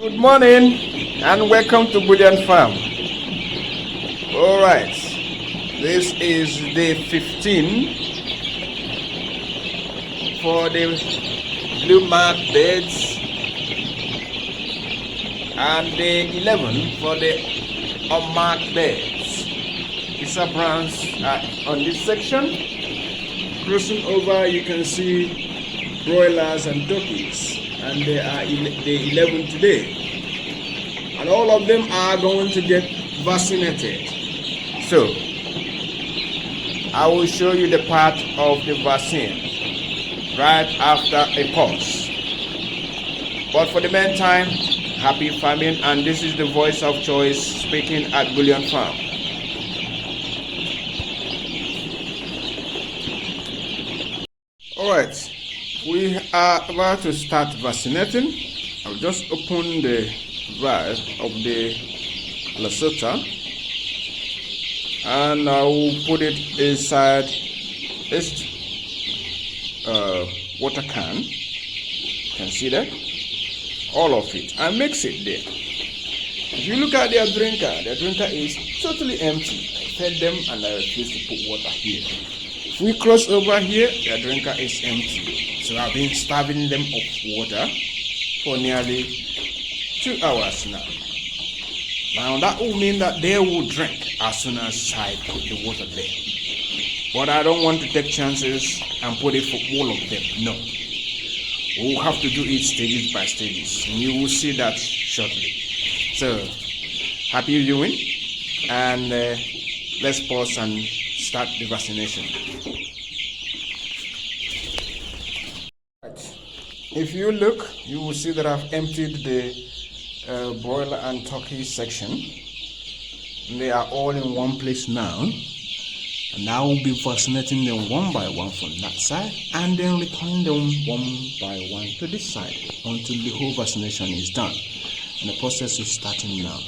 Good morning and welcome to Bullion Farm. Alright, this is day 15 for the blue mark beds and day 11 for the unmarked beds. Isa browns are on this section. Crossing over, you can see broilers and turkeys, and they are day 11 today. And all of them are going to get vaccinated. So, I will show you the part of the vaccine right after a pause. But for the meantime, happy farming, and this is the voice of choice speaking at Bullion Farm. Alright, we are about to start vaccinating. I'll just open the valve of the Lesotho and I will put it inside this water can. You can see that? All of it, and mix it there. If you look at their drinker is totally empty. I fed them and I refuse to put water here. If we cross over here, their drinker is empty. So I've been starving them of water for nearly 2 hours now. Now that will mean that they will drink as soon as I put the water there. But I don't want to take chances and put it for all of them. No. We will have to do it stages by stages. And you will see that shortly. So, happy viewing, and let's pause and start the vaccination. If you look, you will see that I've emptied the broiler and turkey section. They are all in one place now, and I will be vaccinating them one by one from that side and then returning them one by one to this side until the whole vaccination is done, and the process is starting now.